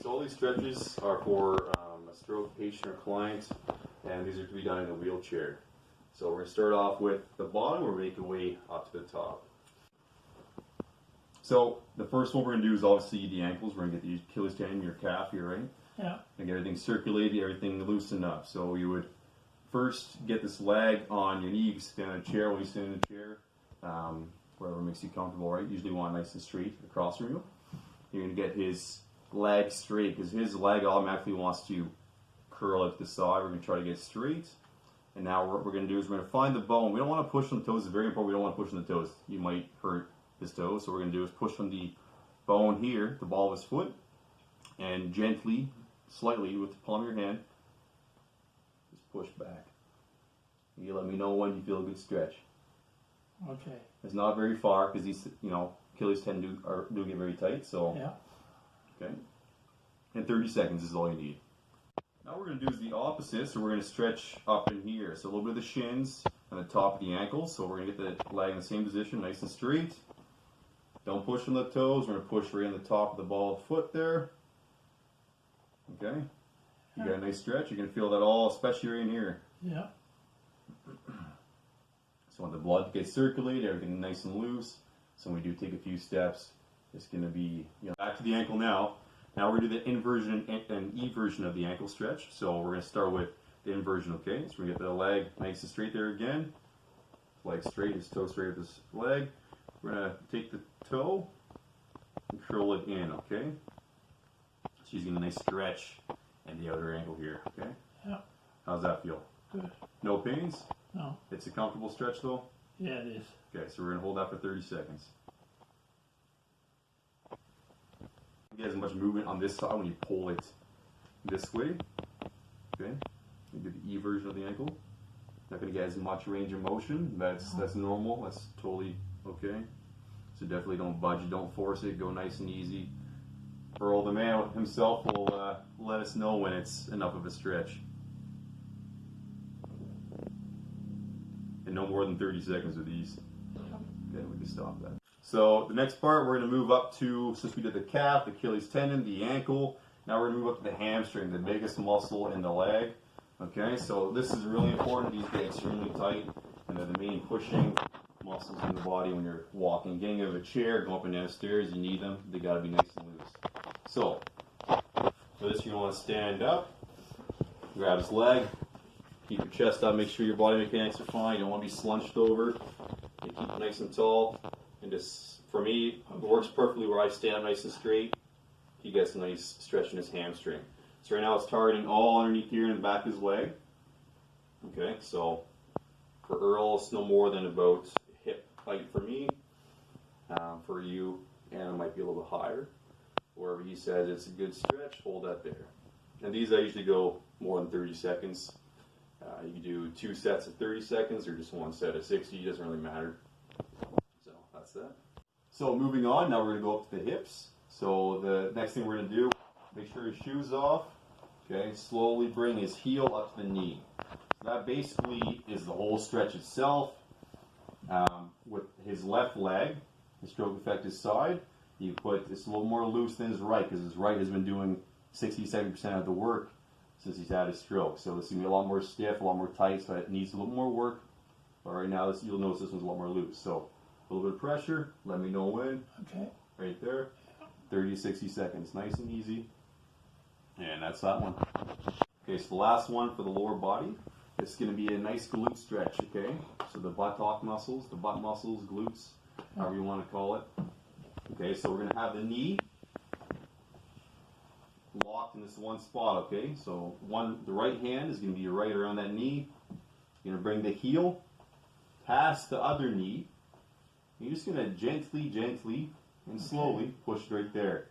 So all these stretches are for a stroke patient or client, and these are to be done in a wheelchair. So we're going to start off with the bottom, we're make our way up to the top. So the first one we're going to do is obviously the ankles. We're going to get the Achilles tendon, your calf here, right? Yeah. And get everything circulated, everything loosened up. So you would first get this leg on your knee. You can stand in a chair when you stand in a chair, wherever makes you comfortable, right? Usually you want nice and straight across from you. You're going to get his leg straight because his leg automatically wants to curl out to the side. We're going to try to get straight. And now what we're going to do is we're going to find the bone. We don't want to push on the toes. It's very important. We don't want to push on the toes. You might hurt his toes. So what we're going to do is push on the bone here, the ball of his foot, and gently, slightly, with the palm of your hand, just push back. You let me know when you feel a good stretch. Okay. It's not very far because these, Achilles tendon do get very tight. So Yeah. okay. And 30 seconds is all you need. Now what we're going to do is the opposite, so we're going to stretch up in here. So a little bit of the shins and the top of the ankles. So we're going to get the leg in the same position, nice and straight. Don't push on the toes. We're going to push right on the top of the ball of the foot there. Okay. You got a nice stretch. You're going to feel that all, especially right in here. Yeah. So want the blood to get circulated, everything nice and loose. So when we do take a few steps, it's going to be back to the ankle now. Now we're going to do the inversion and eversion of the ankle stretch. So we're going to start with the inversion, okay? So we get the leg nice and straight there again. Leg straight, his toe straight with his leg. We're going to take the toe and curl it in, okay? So she's getting a nice stretch in the outer ankle here, okay? Yeah. How's that feel? Good. No pains? No. It's a comfortable stretch though? Yeah, it is. Okay, so we're going to hold that for 30 seconds. You get as much movement on this side when you pull it this way. Okay, you do the eversion of the ankle. Not going to get as much range of motion. That's normal. That's totally okay. So definitely don't budge it. Don't force it. Go nice and easy. Earl, the man himself, will let us know when it's enough of a stretch. And no more than 30 seconds with these. Okay, we can stop that. So the next part, we're going to move up to, since we did the calf, the Achilles tendon, the ankle, now we're going to move up to the hamstring, the biggest muscle in the leg. Okay, so this is really important. These get extremely tight, and they're the main pushing muscles in the body when you're walking. Getting out of a chair, going up and down stairs, you need them. They got to be nice and loose. So, for this, you want to stand up, grab his leg, keep your chest up, make sure your body mechanics are fine. You don't want to be slunched over. You keep it nice and tall. And just, for me, it works perfectly where I stand nice and straight. He gets a nice stretch in his hamstring. So right now it's targeting all underneath here in the back of his leg. Okay, so for Earl, it's no more than about hip height for me. For you, and it might be a little bit higher. Wherever he says it's a good stretch, hold that there. And these I usually go more than 30 seconds. You can do 2 sets of 30 seconds or just 1 set of 60, it doesn't really matter. So that's that. So moving on, now we're going to go up to the hips. So the next thing we're going to do, make sure his shoes off. Okay, slowly bring his heel up to the knee. So that basically is the whole stretch itself. With his left leg, the stroke affect his side, you put it's a little more loose than his right because his right has been doing 60-70% of the work since he's had his stroke. So it's going to be a lot more stiff, a lot more tight, so it needs a little more work. But right now, you'll notice this one's a lot more loose. So a little bit of pressure, let me know when. Okay. Right there. 30 to 60 seconds, nice and easy. And that's that one. Okay, so the last one for the lower body, it's going to be a nice glute stretch, okay? So the buttock muscles, the butt muscles, glutes, however you want to call it. Okay, so we're going to have the knee locked in this one spot, okay? So the right hand is going to be right around that knee. You're going to bring the heel past the other knee. You're just going to gently and slowly push it right there.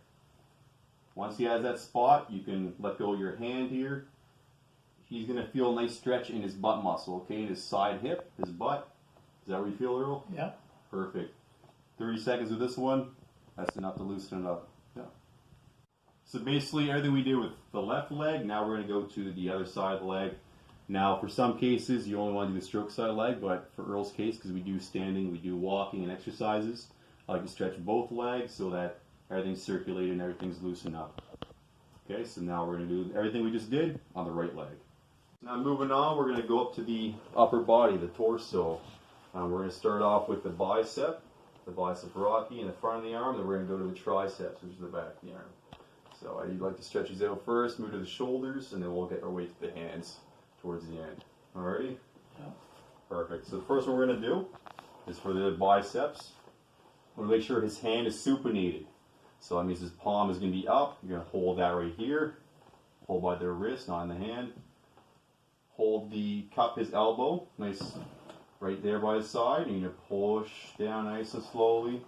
Once he has that spot, you can let go of your hand here. He's going to feel a nice stretch in his butt muscle, okay? In his side hip, his butt. Is that where you feel, Earl? Yeah. Perfect. 30 seconds with this one. That's enough to loosen it up. Yeah. So basically everything we do with the left leg, now we're going to go to the other side of the leg. Now for some cases you only want to do the stroke side leg, but for Earl's case, because we do standing, we do walking and exercises, I like to stretch both legs so that everything's circulated and everything's loosened up. Okay, so now we're going to do everything we just did on the right leg. Now moving on, we're going to go up to the upper body, the torso. We're going to start off with the bicep Rocky in the front of the arm, then we're going to go to the triceps, which is the back of the arm. So I'd like to stretch these out first, move to the shoulders, and then we'll get our way to the hands towards the end. Alrighty? Yeah. Perfect. So the first one we're going to do is for the biceps. We're going to make sure his hand is supinated. So that means his palm is going to be up. You're going to hold that right here. Hold by the wrist, not in the hand. Cup his elbow, nice right there by his side. And you're going to push down nice and slowly.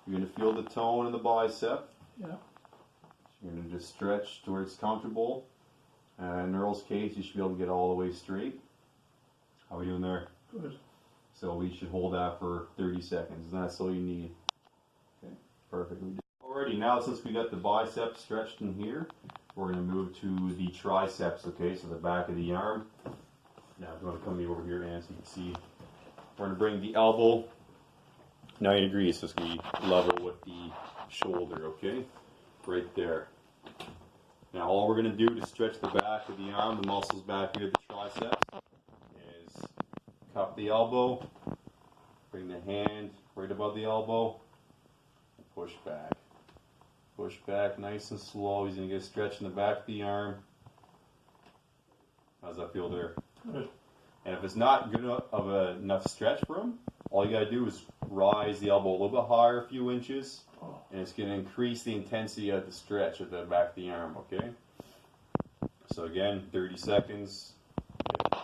You're going to feel the tone in the bicep. Yeah. You're going to just stretch to where it's comfortable. In Earl's case, you should be able to get all the way straight. How are we doing there? Good. So we should hold that for 30 seconds. And that's all you need. Okay, perfect. Alrighty, now since we got the biceps stretched in here, we're going to move to the triceps, okay? So the back of the arm. Now, if you want to come over here, Ann, so you can see. We're going to bring the elbow 90 degrees, so it's going to be level with the shoulder, okay? Right there. Now, all we're going to do to stretch the back of the arm, the muscles back here, the triceps, is cup the elbow, bring the hand right above the elbow, and push back. Push back nice and slow. He's going to get a stretch in the back of the arm. How's that feel there? Good. And if it's not good enough stretch for him, all you got to do is rise the elbow a little bit higher, a few inches, and it's going to increase the intensity of the stretch at the back of the arm, okay? So again, 30 seconds. If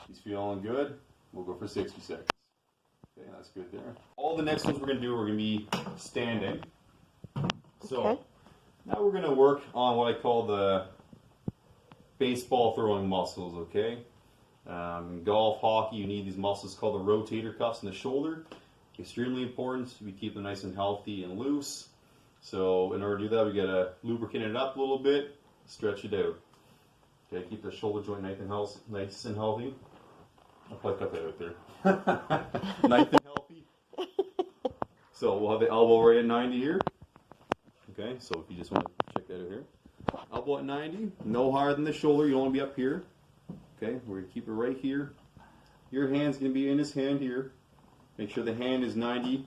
he's feeling good, we'll go for 60 seconds. Okay, that's good there. All the next ones we're going to do, we're going to be standing. So now we're going to work on what I call the baseball throwing muscles, okay? In golf, hockey, you need these muscles called the rotator cuffs in the shoulder. Extremely important. We keep them nice and healthy and loose. So in order to do that, we got to lubricate it up a little bit, stretch it out. Okay, keep the shoulder joint nice and healthy. I'll probably cut that out there. Nice and healthy. So we'll have the elbow right at 90 here. Okay, so if you just want to check that out here. Elbow at 90, no higher than the shoulder, you don't want to be up here. Okay, we're going to keep it right here. Your hand's going to be in his hand here. Make sure the hand is 90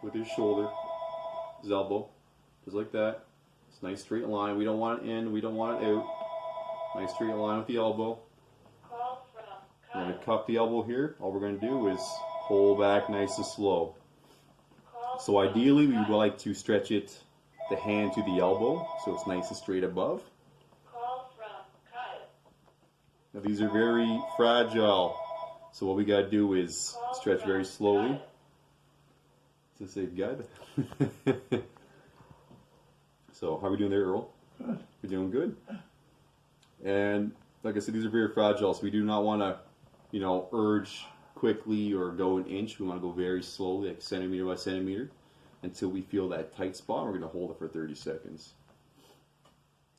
with his shoulder, his elbow, just like that. It's a nice straight line. We don't want it in, we don't want it out. Nice straight line with the elbow. We're going to cup the elbow here. All we're going to do is pull back nice and slow. So ideally, we would like to stretch it, the hand to the elbow, so it's nice and straight above. Now these are very fragile, so what we got to do is stretch very slowly. Does it say good? So how are we doing there, Earl? Good. We're doing good. And like I said, these are very fragile, so we do not want to, urge quickly or go an inch. We want to go very slowly, like centimeter by centimeter, until we feel that tight spot. We're going to hold it for 30 seconds.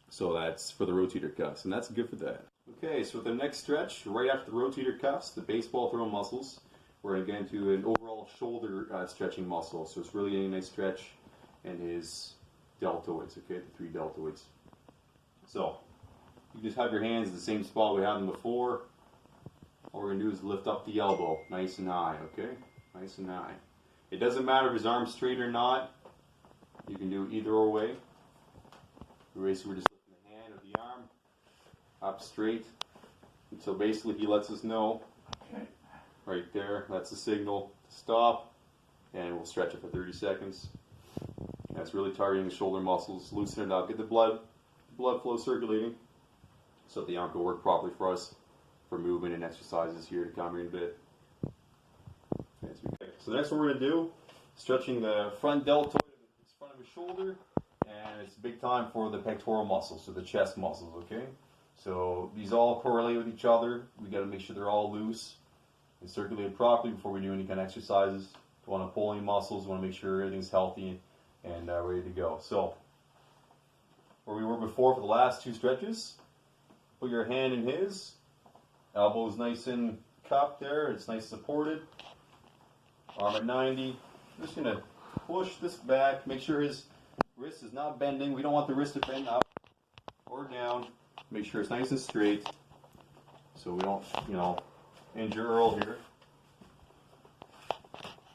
So that's for the rotator cuffs, and that's good for that. Okay, so the next stretch, right after the rotator cuffs, the baseball throw muscles, we're going to get into an overall shoulder stretching muscle. So it's really getting a nice stretch in his deltoids, okay, the 3 deltoids. So you just have your hands in the same spot we had them before. All we're going to do is lift up the elbow nice and high, okay? Nice and high. It doesn't matter if his arm's straight or not. You can do either way. Basically, we're just lifting the hand or the arm up straight until basically he lets us know. Okay. Right there, that's the signal to stop, and we'll stretch it for 30 seconds. That's really targeting the shoulder muscles, loosen it up, get the blood flow circulating so that the arm can work properly for us for movement and exercises here to come here in a bit. Okay, so the next one we're going to do, stretching the front deltoid, the front of his shoulder, and it's big time for the pectoral muscles, so the chest muscles, okay? So these all correlate with each other. We got to make sure they're all loose and circulated properly before we do any kind of exercises. Don't want to pull any muscles. We want to make sure everything's healthy and ready to go. So where we were before for the last 2 stretches, put your hand in his. Elbow is nice and cupped there. It's nice supported. Arm at 90. I'm just going to push this back. Make sure his wrist is not bending. We don't want the wrist to bend up. or down. Make sure it's nice and straight so we don't, injure Earl here.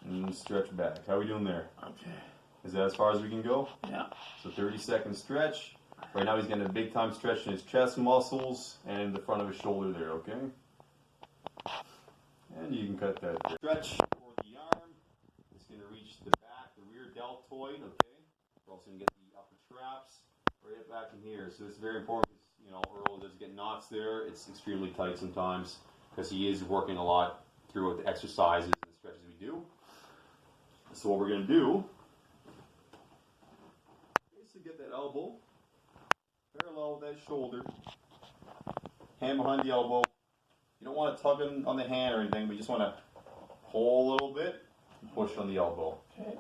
And stretch back. How are we doing there? Okay. Is that as far as we can go? Yeah. So 30-second stretch. Right now he's getting a big time stretch in his chest muscles and the front of his shoulder there, okay? And you can cut that there. Stretch for the arm. It's going to reach the back, the rear deltoid, okay? We're also going to get the upper traps right back in here. So it's very important because, Earl does get knots there. It's extremely tight sometimes because he is working a lot throughout the exercises and the stretches we do. So what we're going to do is to get that elbow parallel with that shoulder, hand behind the elbow. You don't want to tug on the hand or anything, but you just want to pull a little bit and push on the elbow. Okay.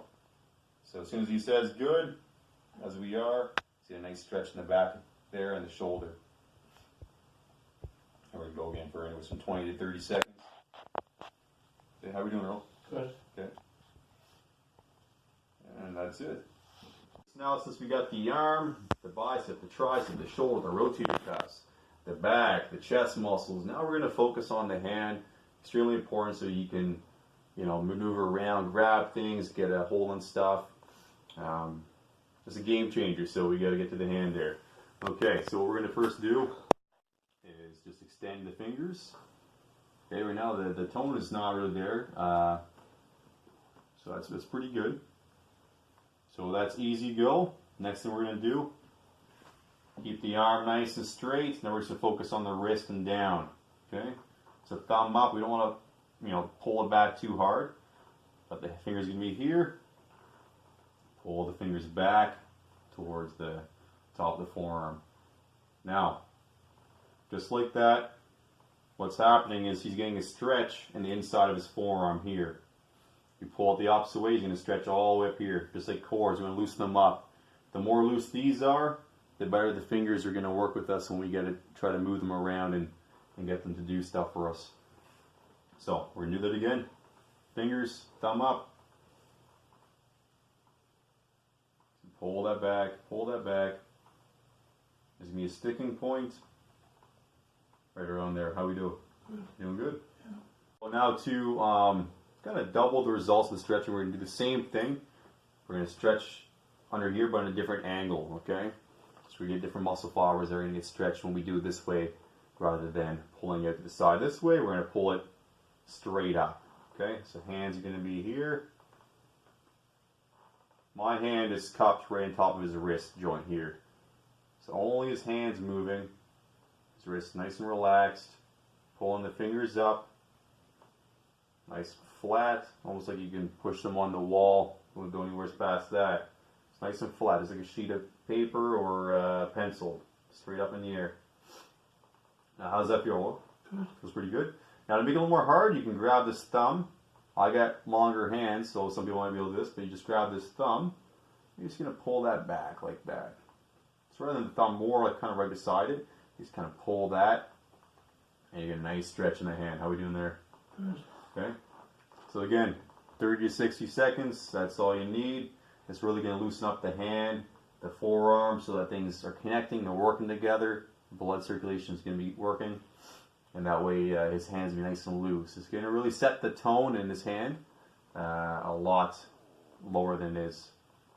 So as soon as he says good, as we are, see a nice stretch in the back there and the shoulder. And we're going to go again for anywhere from 20 to 30 seconds. Okay, how are we doing, Earl? Good. Okay. And that's it. Now, since we got the arm, the bicep, the tricep, the shoulder, the rotator cuffs, the back, the chest muscles, now we're going to focus on the hand. Extremely important so you can, maneuver around, grab things, get a hold on stuff. It's a game changer, so we got to get to the hand there. Okay, so what we're going to first do is just extend the fingers. Okay, right now the tone is not really there, so that's pretty good. So that's easy go. Next thing we're going to do, keep the arm nice and straight. Now we're just going to focus on the wrist and down. Okay? So thumb up. We don't want to, pull it back too hard. But the finger's going to be here. Pull the fingers back towards the top of the forearm. Now, just like that, what's happening is he's getting a stretch in the inside of his forearm here. You pull it the opposite way, he's going to stretch all the way up here, just like cords. We're going to loosen them up. The more loose these are, the better the fingers are going to work with us when we get to try to move them around and get them to do stuff for us. So we're going to do that again. Fingers, thumb up. Pull that back, pull that back. There's going to be a sticking point right around there. How we do? Doing good? Yeah. Well, now to kind of double the results of the stretching, we're going to do the same thing. We're going to stretch under here, but in a different angle, okay? So we get different muscle fibers that are going to get stretched when we do it this way rather than pulling it to the side this way. We're going to pull it straight up, okay? So hands are going to be here. My hand is cupped right on top of his wrist joint here. So only his hand's moving. His wrist nice and relaxed. Pulling the fingers up. Nice flat, almost like you can push them on the wall. Won't go anywhere past that. It's nice and flat. It's like a sheet of paper or a pencil, straight up in the air. Now, how's that feel? Good. Feels pretty good. Now, to make it a little more hard, you can grab this thumb. I got longer hands, so some people might be able to do this, but you just grab this thumb. You're just going to pull that back like that. So rather than the thumb more like kind of right beside it, you just kind of pull that, and you get a nice stretch in the hand. How are we doing there? Good. Okay. So again, 30 to 60 seconds, that's all you need. It's really going to loosen up the hand, the forearm, so that things are connecting, they're working together. Blood circulation is going to be working, and that way his hands will be nice and loose. It's going to really set the tone in his hand a lot lower than it is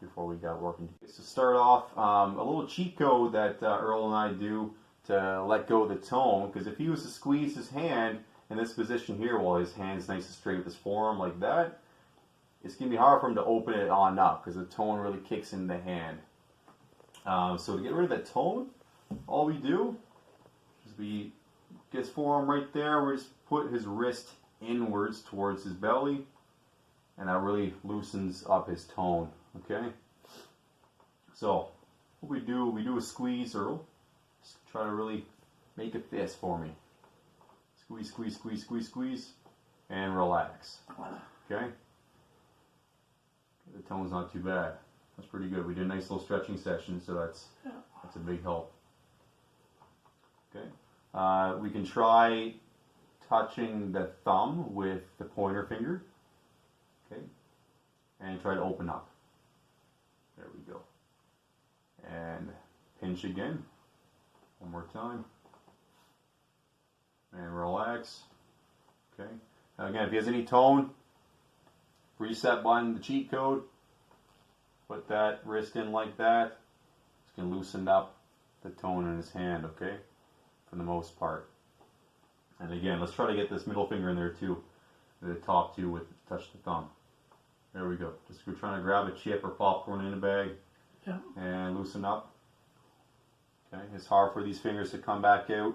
before we got working. So start off, a little cheat code that Earl and I do to let go of the tone, because if he was to squeeze his hand in this position here while his hand's nice and straight with his forearm like that, it's going to be hard for him to open it on up because the tone really kicks in the hand. So to get rid of that tone, all we do is we get his forearm right there. We just put his wrist inwards towards his belly, and that really loosens up his tone. Okay. So what we do a squeeze, Earl. Just try to really make a fist for me. Squeeze, squeeze, squeeze, squeeze, squeeze, and relax. Okay? The tone's not too bad. That's pretty good. We did a nice little stretching session, so that's a big help. Okay? We can try touching the thumb with the pointer finger. Okay? And try to open up. There we go. And pinch again. One more time. And relax. Okay. Now again, if he has any tone, reset button, the cheat code. Put that wrist in like that. It's going to loosen up the tone in his hand, okay? For the most part. And again, let's try to get this middle finger in there too. The top two with touch the thumb. There we go. Just we're trying to grab a chip or popcorn in a bag. Yeah. And loosen up. Okay, it's hard for these fingers to come back out.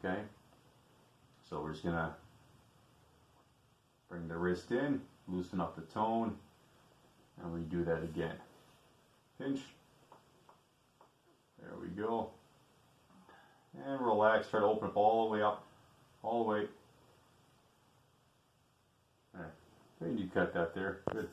Okay, so we're just gonna bring the wrist in, loosen up the tone, and we do that again. Pinch. There we go. And relax. Try to open up all the way up, all the way. There. You cut that there. Good.